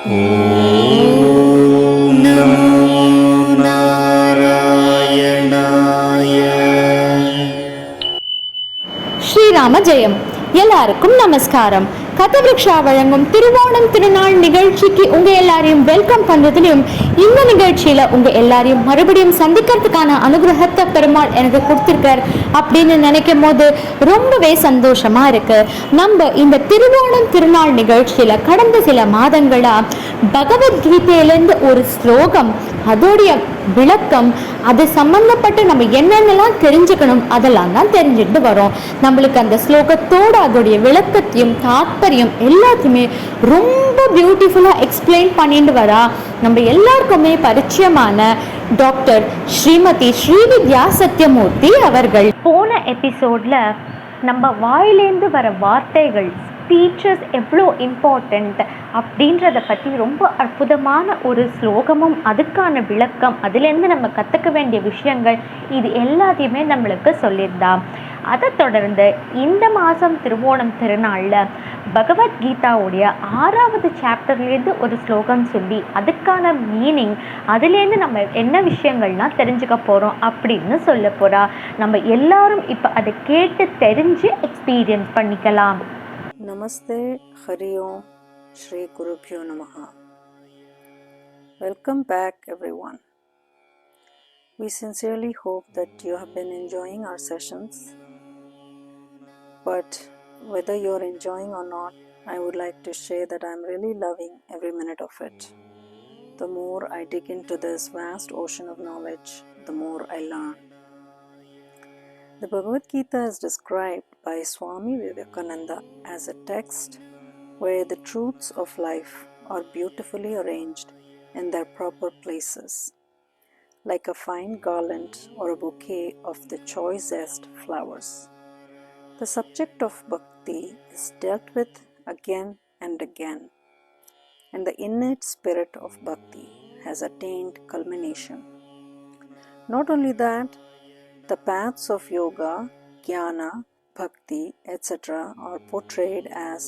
ஓம் நமோ நாராயணாய. ஸ்ரீராம ஜெயம். எல்லாருக்கும் நமஸ்காரம். கதவிருக்ஷா வழங்கும் திருவோணம் திருநாள் நிகழ்ச்சிக்கு உங்க எல்லாரையும் வெல்கம் பண்றதுலயும், இந்த நிகழ்ச்சியில உங்க எல்லாரையும் மறுபடியும் சந்திக்கிறதுக்கான அனுகிரகத்தை பெருமாள் எனக்கு கொடுத்திருக்கார் அப்படின்னு நினைக்கும் போது ரொம்பவே சந்தோஷமா இருக்கு. நம்ம இந்த திருவோணம் திருநாள் நிகழ்ச்சியில கடந்த சில மாதங்களா பகவத்கீதையிலேருந்து ஒரு ஸ்லோகம், அதோடைய விளக்கம், அது சம்பந்தப்பட்டு நம்ம என்னென்னலாம் தெரிஞ்சுக்கணும் அதெல்லாம் தான் தெரிஞ்சுட்டு வரோம். நம்மளுக்கு அந்த ஸ்லோகத்தோட அதோடைய விளக்கத்தையும் தாத்பரியம் எல்லாத்தையுமே ரொம்ப பியூட்டிஃபுல்லா எக்ஸ்பிளைன் பண்ணிட்டு வரா நம்ம எல்லாருக்குமே பரிச்சயமான டாக்டர் ஸ்ரீமதி ஸ்ரீவித்யா சத்யமூர்த்தி அவர்கள். போன எபிசோட்ல நம்ம வாயிலேந்து வர வார்த்தைகள், ஸ்பீச்சஸ் எவ்வளோ இம்பார்ட்டண்ட் அப்படின்றத பற்றி ரொம்ப அற்புதமான ஒரு ஸ்லோகமும் அதுக்கான விளக்கம், அதுலேருந்து நம்ம கற்றுக்க வேண்டிய விஷயங்கள், இது எல்லாத்தையுமே நம்மளுக்கு சொல்லியிருந்தா. அதை தொடர்ந்து இந்த மாதம் திருவோணம் திருநாளில் பகவத்கீதாவுடைய 6வது சாப்டர்லேருந்து ஒரு ஸ்லோகம் சொல்லி அதுக்கான மீனிங், அதுலேருந்து நம்ம என்ன விஷயங்கள்லாம் தெரிஞ்சுக்க போகிறோம் அப்படின்னு சொல்ல போகிறா. நம்ம எல்லாரும் இப்போ அதை கேட்டு தெரிஞ்சு எக்ஸ்பீரியன்ஸ் பண்ணிக்கலாம். Namaste, Hari Om, Shri Gurubhyo Namaha. Welcome back everyone. We sincerely hope that you have been enjoying our sessions. But whether you're enjoying or not, I would like to share that I'm really loving every minute of it. The more I dig into this vast ocean of knowledge, the more I learn. The Bhagavad Gita is described by Swami Vivekananda as a text where the truths of life are beautifully arranged in their proper places, like a fine garland or a bouquet of the choicest flowers. The subject of bhakti is dealt with again and again, and the innate spirit of bhakti has attained culmination. Not only that, the paths of yoga, jnana, bhakti, etc. are portrayed as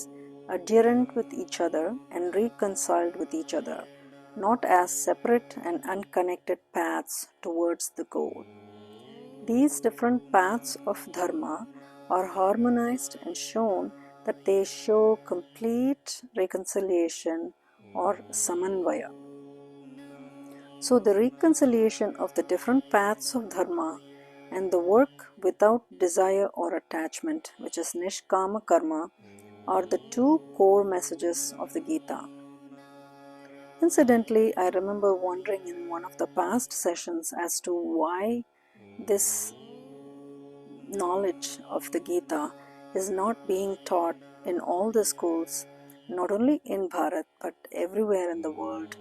adherent with each other and reconciled with each other, not as separate and unconnected paths towards the goal. These different paths of dharma are harmonized and shown that they show complete reconciliation or samanvaya. So the reconciliation of the different paths of dharma and the work without desire or attachment, which is nishkama karma, are the two core messages of the Gita. Incidentally, I remember wondering in one of the past sessions as to why this knowledge of the Gita is not being taught in all the schools, not only in Bharat but everywhere in the world,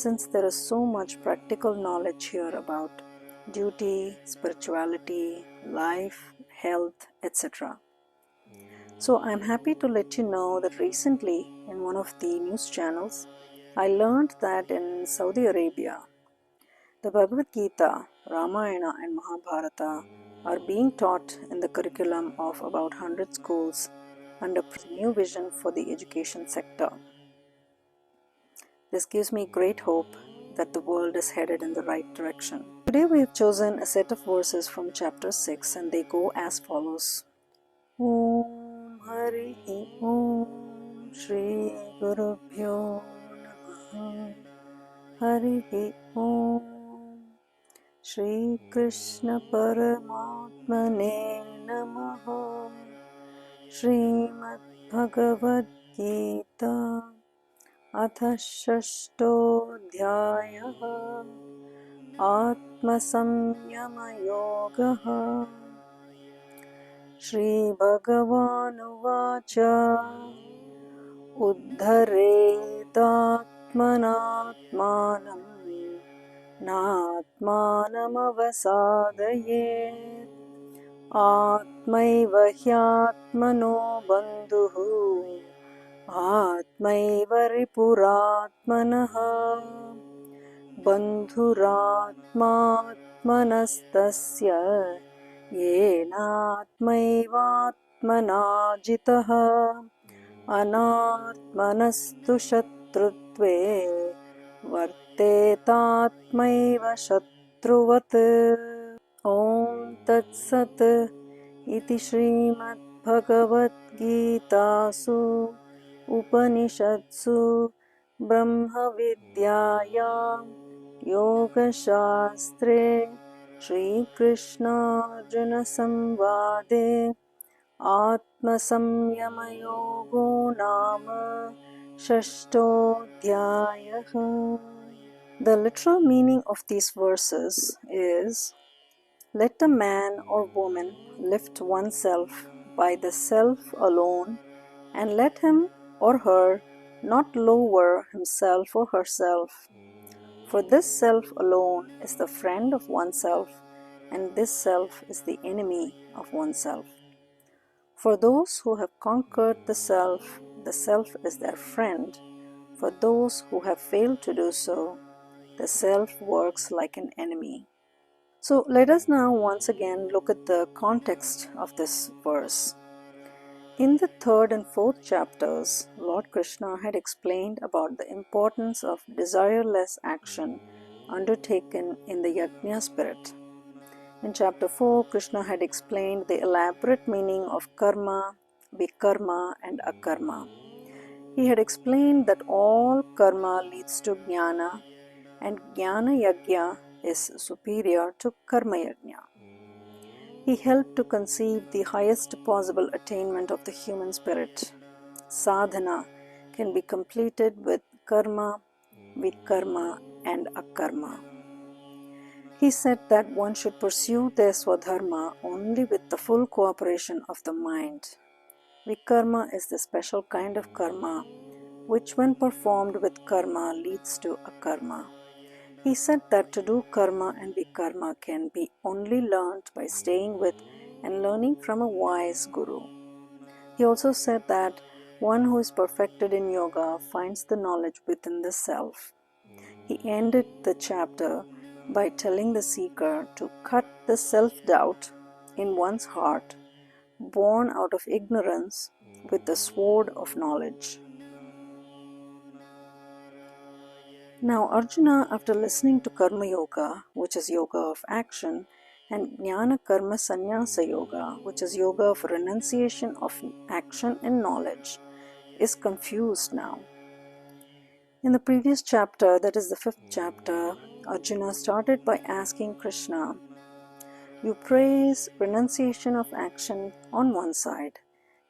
since there is so much practical knowledge here about duty, spirituality, life, health, etc. So I'm happy to let you know that recently in one of the news channels, I learned that in Saudi Arabia, the Bhagavad Gita, Ramayana and Mahabharata are being taught in the curriculum of about 100 schools under new vision for the education sector. This gives me great hope that the world is headed in the right direction. Today we have chosen a set of verses from chapter 6 and they go as follows. Om Hari Om Shri Gurubhyo Namaha. Hari Om Shri Krishna Paramatmane Namaha. Srimad Bhagavad Gita Atha Shashtodhyayah Atma Samyama Yogaha. Shri Bhagavanuvacha Uddharetatmanatmanam Natmanam avasadayet Atmaiva hyatmano bandhuhu Atmaiva ripuratmanaha Bandhuratmatmanastasya Yenatmaivatmana jitaha Anatmanastu शत्रुत्वे वर्तेतात्मैव शत्रुवत्. Om Tat Sat Iti Srimad-Bhagavad-Gitasu Upanishadsu Brahma Vidyayam Yoga Shastre Shri Krishna Arjuna Samvade Atma Samyama Yogo Nama Shashtodhyayaha. The literal meaning of these verses is: let a man or woman lift oneself by the self alone, and let him or her not lower himself or herself. For this self alone is the friend of oneself, and this self is the enemy of oneself. For those who have conquered the self is their friend. For those who have failed to do so, the self works like an enemy. So let us now once again look at the context of this verse. In the 3rd and 4th chapters, Lord Krishna had explained about the importance of desireless action undertaken in the yajna spirit. In chapter 4, Krishna had explained the elaborate meaning of karma, vikarma and akarma. He had explained that all karma leads to jnana, and jnana yajna is superior to karma yajna. He helped to conceive the highest possible attainment of the human spirit. Sadhana can be completed with karma, vikarma and akarma. He said that one should pursue their swadharma only with the full cooperation of the mind. Vikarma is the special kind of karma which, when performed with karma, leads to akarma. He said that to do karma and vikarma can be only learnt by staying with and learning from a wise guru. He also said that one who is perfected in yoga finds the knowledge within the self. He ended the chapter by telling the seeker to cut the self-doubt in one's heart, born out of ignorance, with the sword of knowledge. Now Arjuna, after listening to Karma Yoga, which is yoga of action, and Jnana Karma Sannyasa Yoga, which is yoga of renunciation of action and knowledge, is confused now. In the previous chapter, that is the 5th chapter, Arjuna started by asking Krishna, you praise renunciation of action on one side,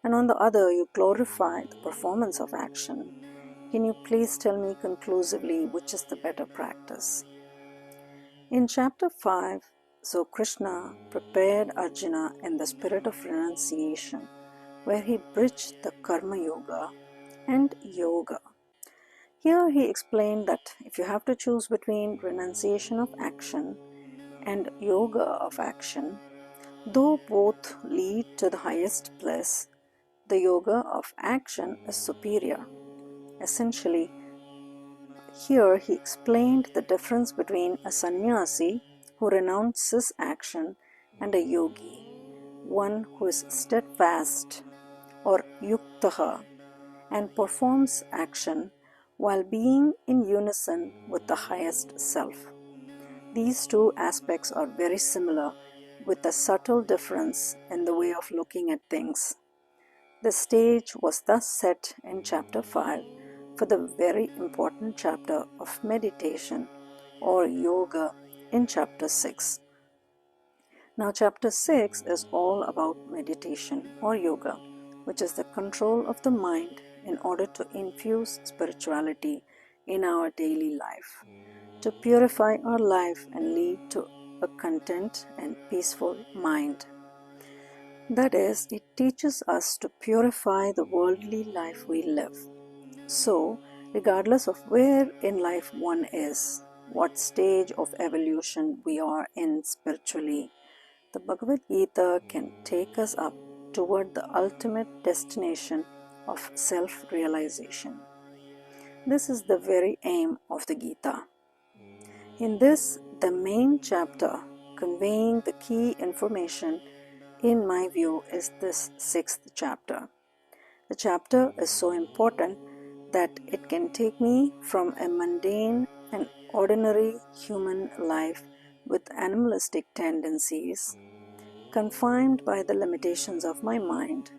and on the other you glorify the performance of action. Can you please tell me conclusively which is the better practice? In chapter 5, so Krishna prepared Arjuna in the spirit of renunciation, where he bridged the Karma Yoga and Yoga. Here he explained that if you have to choose between renunciation of action and yoga of action, though both lead to the highest bliss, the yoga of action is superior. Essentially, here he explained the difference between a sannyasi who renounces action and a yogi, one who is steadfast or yuktaha and performs action while being in unison with the highest self. These two aspects are very similar, with a subtle difference in the way of looking at things. The stage was thus set in chapter 5 for the very important chapter of meditation or yoga in chapter 6. Now chapter 6 is all about meditation or yoga, which is the control of the mind in order to infuse spirituality in our daily life, to purify our life and lead to a content and peaceful mind. That is, it teaches us to purify the worldly life we live. So, regardless of where in life one is, what stage of evolution we are in spiritually, the Bhagavad Gita can take us up toward the ultimate destination of self-realization. This is the very aim of the Gita. In this, the main chapter conveying the key information, in my view, is this 6th chapter. The chapter is so important that it can take me from a mundane and ordinary human life with animalistic tendencies, confined by the limitations of my mind,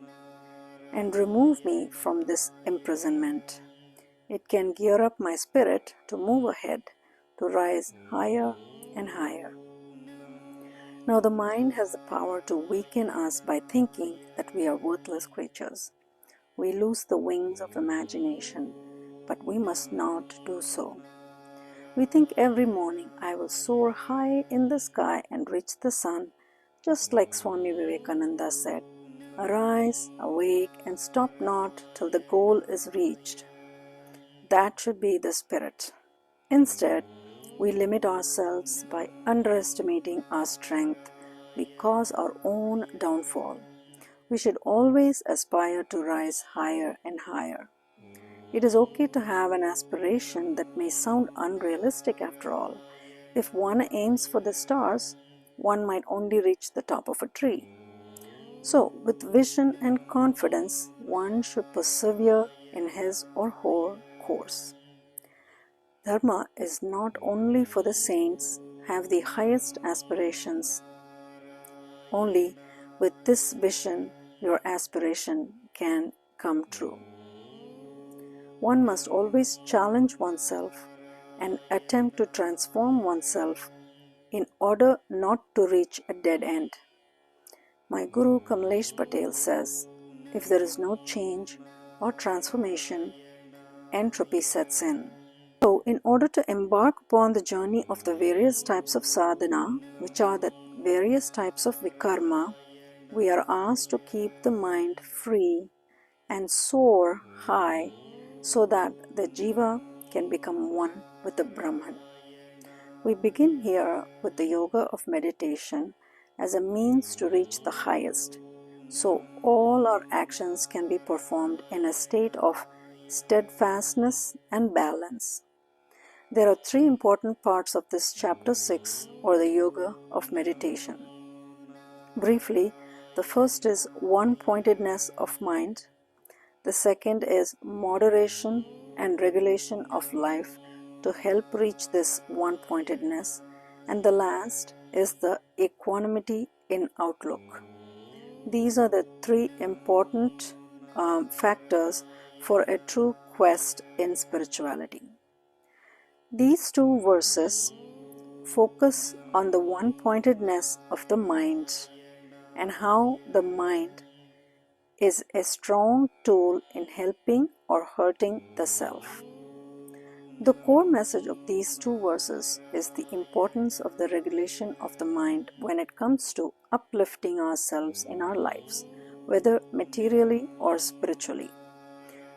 and remove me from this imprisonment. It can gear up my spirit to move ahead, to rise higher and higher. Now, the mind has the power to weaken us by thinking that we are worthless creatures. We lose the wings of imagination, but we must not do so. We think every morning, I will soar high in the sky and reach the sun, just like Swami Vivekananda said, arise, awake, and stop not till the goal is reached. That should be the spirit. Instead, we limit ourselves by underestimating our strength. We cause our own downfall. We should always aspire to rise higher and higher. It is okay to have an aspiration that may sound unrealistic after all. If one aims for the stars, one might only reach the top of a tree. So, with vision and confidence, one should persevere in his or her course. Dharma is not only for the saints, have the highest aspirations. Only with this vision, your aspiration can come true. One must always challenge oneself and attempt to transform oneself in order not to reach a dead end. My Guru Kamlesh Patel says, if there is no change or transformation, entropy sets in. So, in order to embark upon the journey of the various types of sadhana, which are the various types of vikarma, we are asked to keep the mind free and soar high so that the jiva can become one with the Brahman. We begin here with the yoga of meditation as a means to reach the highest, so all our actions can be performed in a state of steadfastness and balance. There are three important parts of this chapter 6, or the yoga of meditation. Briefly, the first is one-pointedness of mind. The second is moderation and regulation of life to help reach this one-pointedness. And the last is the equanimity in outlook. These are the three important factors for a true quest in spirituality. These two verses focus on the one-pointedness of the mind and how the mind is a strong tool in helping or hurting the self. The core message of these two verses is the importance of the regulation of the mind when it comes to uplifting ourselves in our lives, whether materially or spiritually.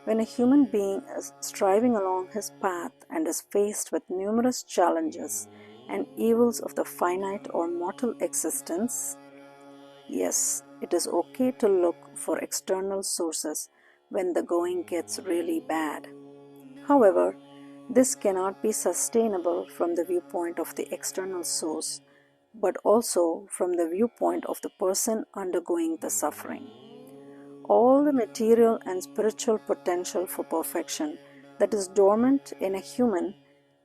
When a human being is striving along his path and is faced with numerous challenges and evils of the finite or mortal existence, yes, it is okay to look for external sources when the going gets really bad. However, this cannot be sustainable from the viewpoint of the external source, but also from the viewpoint of the person undergoing the suffering. All the material and spiritual potential for perfection that is dormant in a human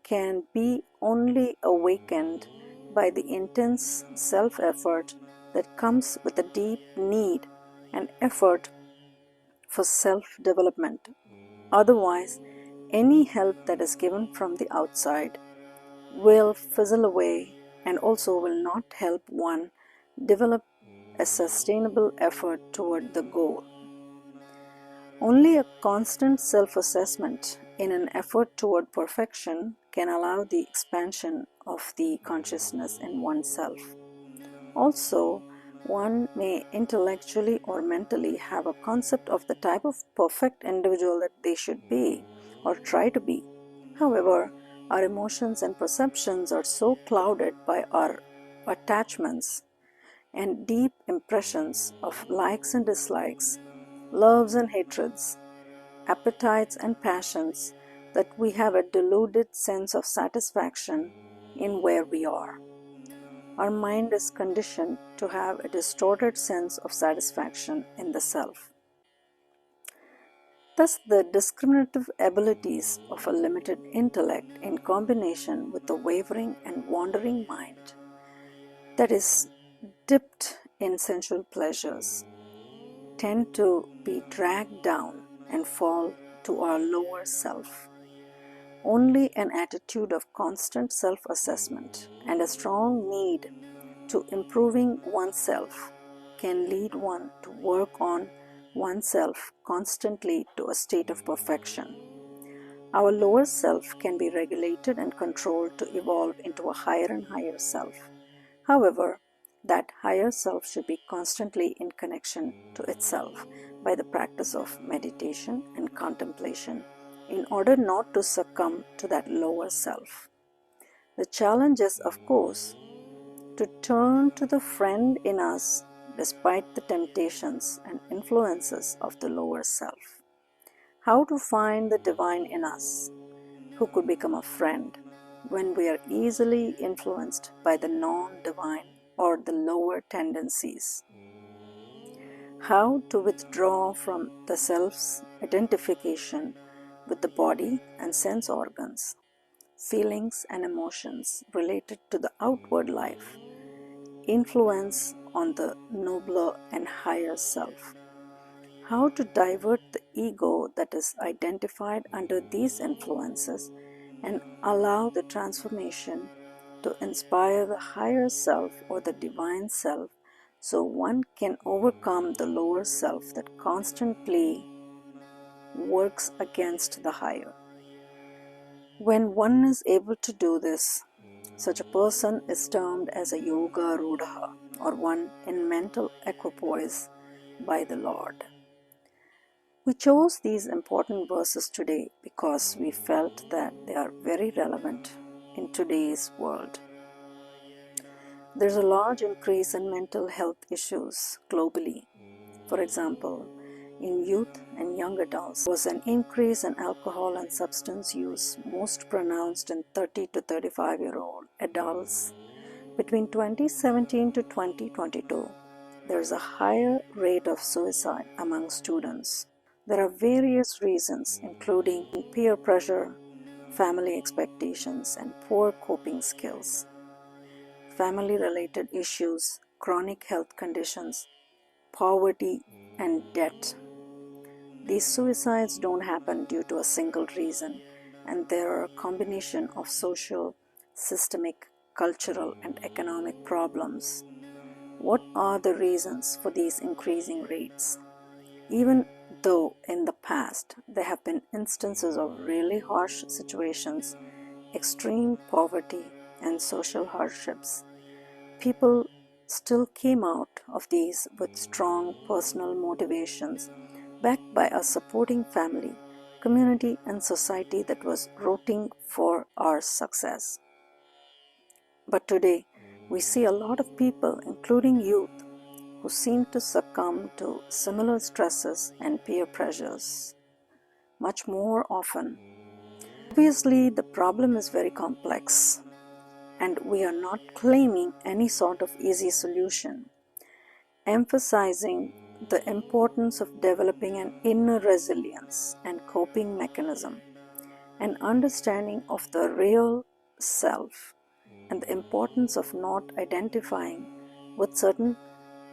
can be only awakened by the intense self-effort that comes with a deep need and effort for self-development. Otherwise, any help that is given from the outside will fizzle away and also will not help one develop a sustainable effort toward the goal. Only a constant self-assessment in an effort toward perfection can allow the expansion of the consciousness in oneself. Also, one may intellectually or mentally have a concept of the type of perfect individual that they should be or try to be. However, our emotions and perceptions are so clouded by our attachments and deep impressions of likes and dislikes, loves and hatreds, appetites and passions that we have a deluded sense of satisfaction in where we are. Our mind is conditioned to have a distorted sense of satisfaction in the self. Thus, the discriminative abilities of a limited intellect in combination with the wavering and wandering mind that is dipped in sensual pleasures tend to be dragged down and fall to our lower self. Only an attitude of constant self-assessment and a strong need to improving oneself can lead one to work on oneself constantly to a state of perfection. Our lower self can be regulated and controlled to evolve into a higher and higher self. However, that higher self should be constantly in connection to itself by the practice of meditation and contemplation in order not to succumb to that lower self. The challenge is, of course, to turn to the friend in us despite the temptations and influences of the lower self. How to find the divine in us, who could become a friend when we are easily influenced by the non-divine or the lower tendencies. How to withdraw from the self's identification with the body and sense organs, feelings and emotions related to the outward life, influence on the nobler and higher self. How to divert the ego that is identified under these influences and allow the transformation to inspire the higher self or the divine self so one can overcome the lower self that constantly works against the higher. When one is able to do this, such a person is termed as a yoga rudha, or one in mental equipoise by the Lord. We chose these important verses today because we felt that they are very relevant in today's world. There's a large increase in mental health issues globally. For example, in youth and young adults, there was an increase in alcohol and substance use, most pronounced in 30 to 35-year-old adults. Between 2017 to 2022, there is a higher rate of suicide among students. There are various reasons, including peer pressure, family expectations, and poor coping skills, family-related issues, chronic health conditions, poverty, and debt. These suicides don't happen due to a single reason, and there are a combination of social, systemic, cultural, and economic problems. What are the reasons for these increasing rates? Even though in the past there have been instances of really harsh situations, extreme poverty, and social hardships, people still came out of these with strong personal motivations, backed by a supporting family, community, and society that was rooting for our success. But today, we see a lot of people, including youth, who seem to succumb to similar stresses and peer pressures much more often. Obviously, the problem is very complex, and we are not claiming any sort of easy solution, emphasizing the importance of developing an inner resilience and coping mechanism, an understanding of the real self, and the importance of not identifying with certain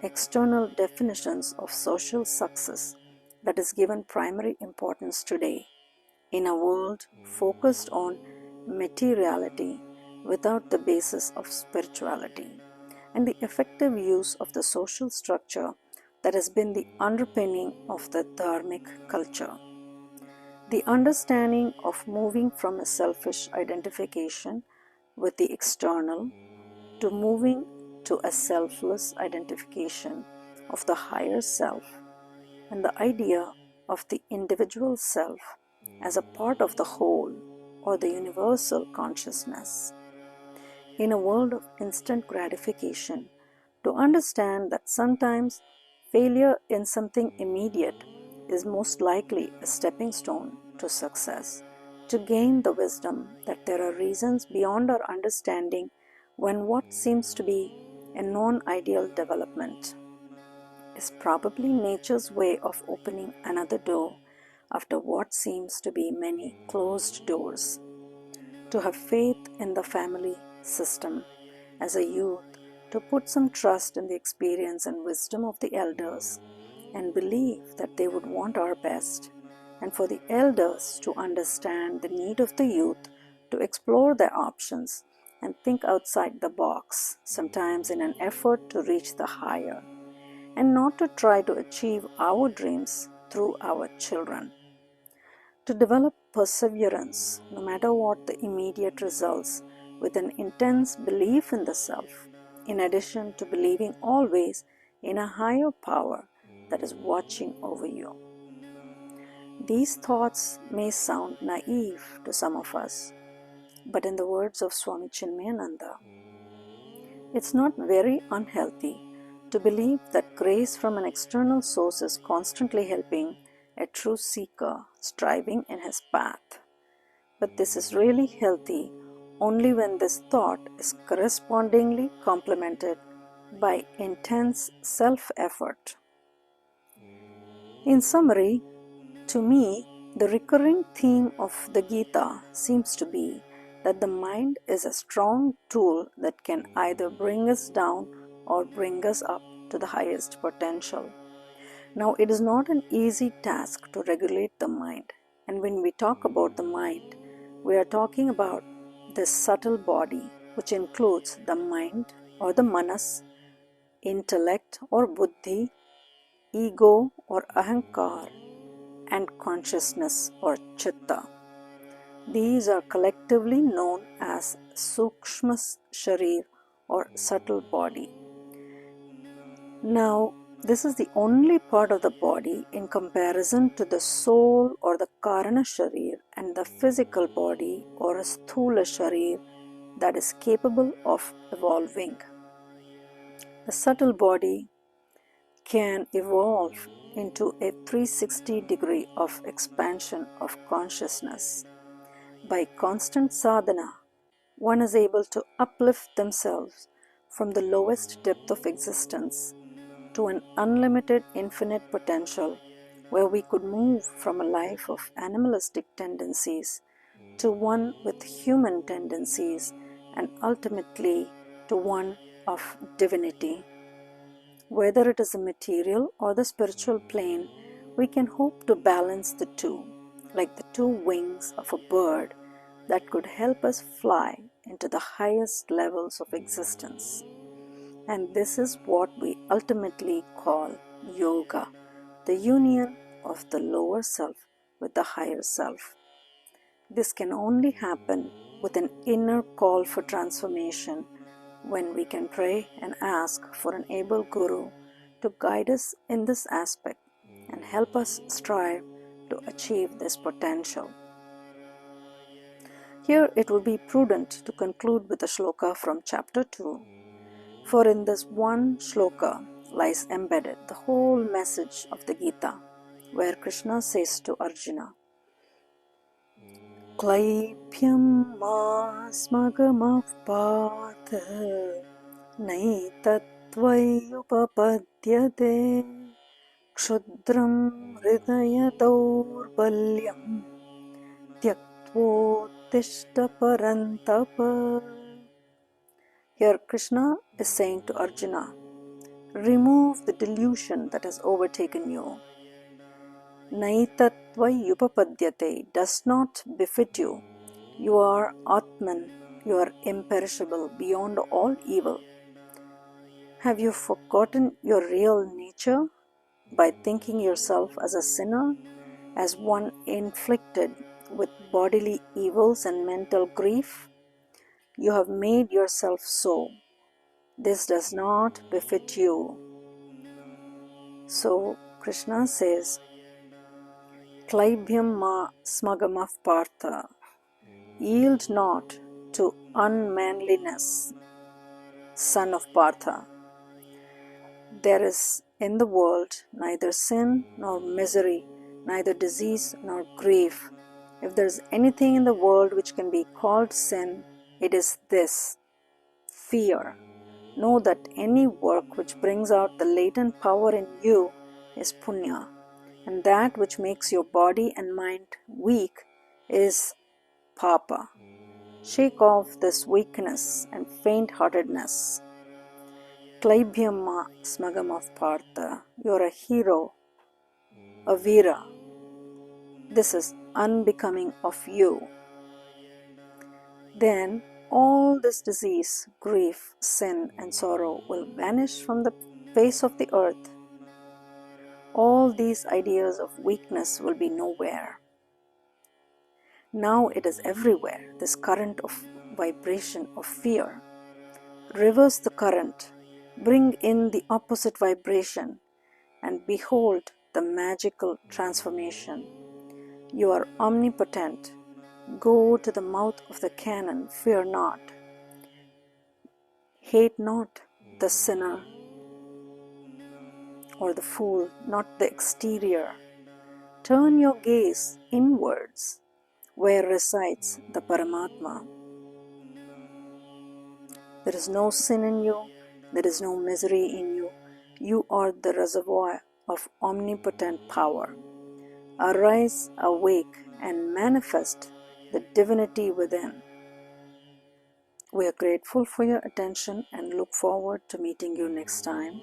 external definitions of social success that is given primary importance today in a world focused on materiality without the basis of spirituality, and the effective use of the social structure that has been the underpinning of the dharmic culture. The understanding of moving from a selfish identification with the external to moving to a selfless identification of the higher self, and the idea of the individual self as a part of the whole or the universal consciousness. In a world of instant gratification, to understand that sometimes failure in something immediate is most likely a stepping stone to success, to gain the wisdom that there are reasons beyond our understanding when what seems to be a non-ideal development is probably nature's way of opening another door, after what seems to be many closed doors. To have faith in the family system as a youth, to put some trust in the experience and wisdom of the elders and believe that they would want our best, and for the elders to understand the need of the youth to explore their options and think outside the box, sometimes in an effort to reach the higher, and not to try to achieve our dreams through our children. To develop perseverance, no matter what the immediate results, with an intense belief in the self, in addition to believing always in a higher power that is watching over you. These thoughts may sound naive to some of us, but in the words of Swami Chinmayananda, it's not very unhealthy to believe that grace from an external source is constantly helping a true seeker striving in his path. But this is really healthy only when this thought is correspondingly complemented by intense self-effort. In summary, to me, the recurring theme of the Gita seems to be that the mind is a strong tool that can either bring us down or bring us up to the highest potential. Now, it is not an easy task to regulate the mind, and when we talk about the mind, we are talking about this subtle body, which includes the mind or the manas, intellect or buddhi, ego or ahankar, and consciousness or chitta. These are collectively known as sukshma sharir or subtle body. Now, this is the only part of the body in comparison to the soul or the karana sharir and the physical body or sthula sharir that is capable of evolving. The subtle body can evolve into a 360 degree of expansion of consciousness. By constant sadhana, one is able to uplift themselves from the lowest depth of existence to an unlimited infinite potential where we could move from a life of animalistic tendencies to one with human tendencies and ultimately to one of divinity. Whether it is the material or the spiritual plane, we can hope to balance the two, like the two wings of a bird that could help us fly into the highest levels of existence. And this is what we ultimately call yoga, the union of the lower self with the higher self. This can only happen with an inner call for transformation when we can pray and ask for an able guru to guide us in this aspect and help us strive to achieve this potential. Here it would be prudent to conclude with a shloka from chapter 2. For in this one shloka lies embedded the whole message of the Gita, where Krishna says to Arjuna, Klaipyam ma smagamav partha naitattvayupapadyate kshudram hridaya daurbalyam tyaktvottishta parantapa. Here Krishna is saying to Arjuna, remove the delusion that has overtaken you. Naitattvayupapadyate does not befit you. You are Atman, you are imperishable, beyond all evil. Have you forgotten your real nature by thinking yourself as a sinner, as one inflicted with bodily evils and mental grief? You have made yourself so. This does not befit you. So Krishna says, Klaibhyam ma smagamav partha, yield not to unmanliness, son of Partha. There is in the world neither sin nor misery, neither disease nor grief. If there is anything in the world which can be called sin, it is this, fear. Know that any work which brings out the latent power in you is punya. and that which makes your body and mind weak is papa. Shake off this weakness and faint-heartedness. Klaibhyam smagam of Partha. You're a hero, a Veera. This is unbecoming of you. Then all this disease, grief, sin, and sorrow will vanish from the face of the earth. All these ideas of weakness will be nowhere. Now it is everywhere, this current of vibration of fear. Reverse the current, bring in the opposite vibration, and behold the magical transformation. You are omnipotent. Go to the mouth of the cannon, fear not. Hate not the sinner or the fool, not the exterior. Turn your gaze inwards, where resides the Paramatma. There is no sin in you, there is no misery in you. You are the reservoir of omnipotent power. Arise, awake, and manifest the divinity within. We are grateful for your attention and look forward to meeting you next time.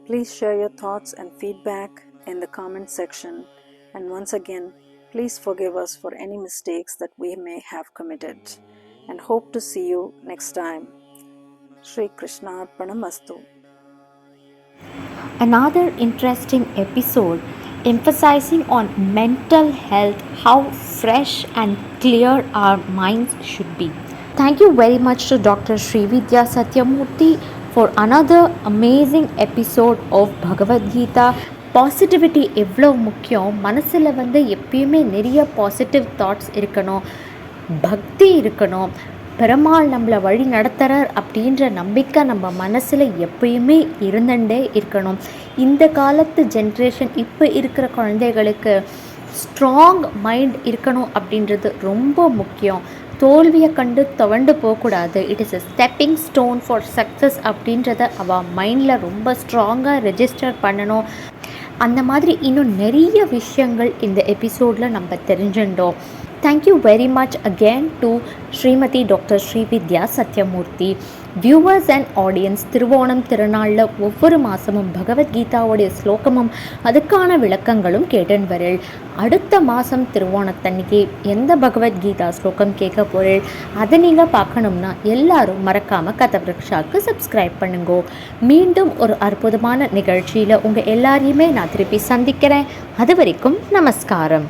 Please share your thoughts and feedback in the comment section. And once again, please forgive us for any mistakes that we may have committed. And hope to see you next time. Shri Krishna Arpanamastu. Another interesting episode emphasizing on mental health, how fresh and clear our minds should be. Thank you very much to Dr. Srividya Sathiyamoorthy for another amazing episode of Bhagavad Gita. Positivity எவ்வளோ முக்கியம், மனசில் எப்பயுமே நிறைய positive thoughts இருக்கணும், பக்தி இருக்கணும், பெருமாள் நம்மளை வழி நடத்துகிறார் அப்படின்ற நம்பிக்கை நம்ம மனசில் எப்பயுமே இருந்துகிட்டே இருக்கணும். இந்த காலத்து ஜென்ரேஷன் இப்போ இருக்கிற குழந்தைகளுக்கு ஸ்ட்ராங் மைண்ட் இருக்கணும் அப்படின்றது ரொம்ப முக்கியம். தோல்வியை கண்டு துவண்டு போகக்கூடாது. It is a stepping stone for success அப்படின்றத அவள் மைண்டில் ரொம்ப ஸ்ட்ராங்காக ரெஜிஸ்டர் பண்ணணும். அந்த மாதிரி இன்னும் நிறைய விஷயங்கள் இந்த எபிசோடில் நம்ம தெரிஞ்சுட்டோம். Thank you very much again to Srimati Dr. Srividya Sathiyamoorthy. Viewers and audience, Thiruvonam திருநாளில் ஒவ்வொரு மாதமும் பகவத்கீதாவுடைய ஸ்லோகமும் அதுக்கான விளக்கங்களும் கேட்டுன்னு வரேள். அடுத்த மாதம் திருவோணத்தன்னைக்கு எந்த பகவத்கீதா ஸ்லோகம் கேட்க போகிறேள் அதை நீங்கள் பார்க்கணும்னா எல்லாரும் மறக்காமல் கதவிருக்ஷாவுக்கு சப்ஸ்கிரைப் பண்ணுங்கோ. மீண்டும் ஒரு அற்புதமான நிகழ்ச்சியில் உங்கள் எல்லாரையுமே நான் திருப்பி சந்திக்கிறேன். அது வரைக்கும் நமஸ்காரம்.